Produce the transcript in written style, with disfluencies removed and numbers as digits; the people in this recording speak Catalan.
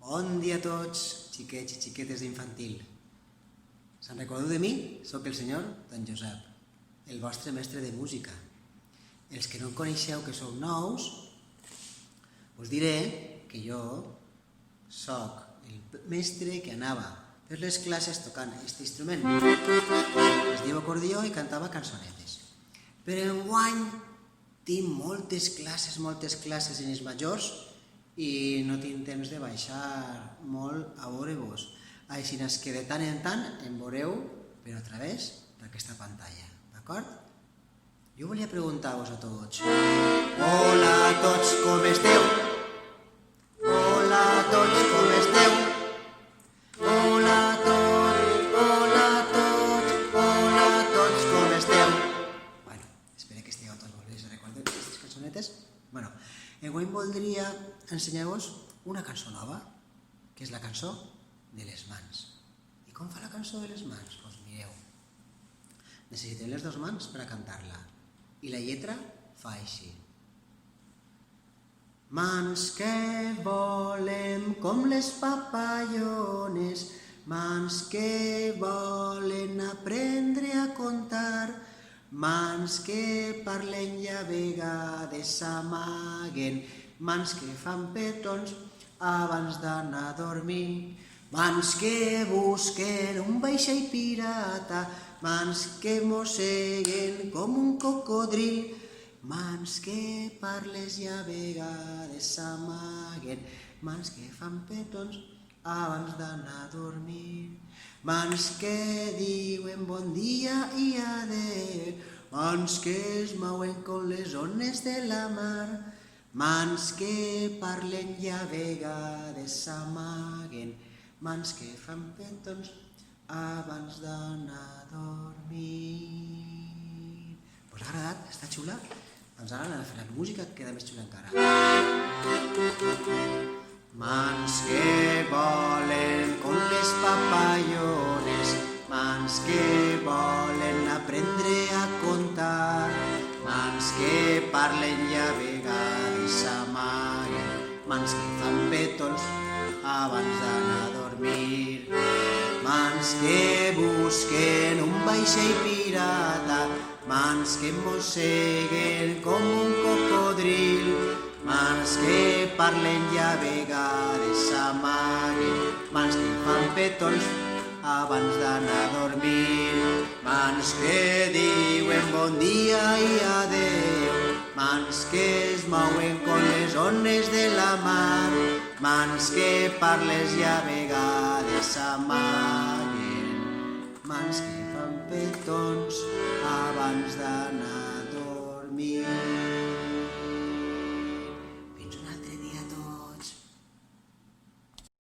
Bon dia a tots, xiquets i xiquetes d'infantil. Se'n recordeu de mi? Soc el senyor Don Josep, el vostre mestre de música. Els que no em coneixeu, que sou nous, us diré que jo soc el mestre que anava per les classes tocant aquest instrument. Es diu acordió i cantava cançonetes. Però enguany tinc moltes classes en els majors i no tinc temps de baixar molt a veure-vos. Així que de tant en tant em veureu però a través d'aquesta pantalla, d'acord? Jo volia preguntar-vos a tots. Hola a tots, com esteu? Hola a tots, com esteu? Hola a tots, hola a tots, hola a tots, com esteu? Bueno, espero que estigueu tots molt bé. Recordeu aquestes cançonetes? Bueno, avui voldria ensenyar-vos una cançó nova, que és la cançó de les mans. I com fa la cançó de les mans? Doncs mireu, necessitem les dues mans per a cantar-la. I la lletra fa així. Mans que volen com les papallones, mans que volen aprendre a contar, mans que parlen i a vegades s'amaguen, mans que fan petons abans d'anar a dormir, mans que busquen un vaixell pirata, mans que mosseguen com un cocodril, mans que parles i a vegades s'amaguen, mans que fan petons abans d'anar a dormir, mans que diuen bon dia i adeu, mans que es mouen com les ones de la mar, mans que parlen i a vegades s'amaguen, mans que fan petons abans d'anar a dormir. Us ha agradat? Està xula? Doncs ara anem a fer la música, que queda més xula encara. Mans que volen com les papallones, mans que volen aprendre a contar, mans que parlen i a vegades s'amaguen, mans que fan petons abans d'anar a dormir, mans que busquen un vaixell pirata, mans que mosseguen com un cocodril, mans que parlen i a vegades s'amaguen, mans que fan petons abans d'anar a dormir, mans que diuen bon dia i adeu, mans que es mouen com les ones de la mar, mans que parles i a vegades s'amaguen, mans que fan petons abans d'anar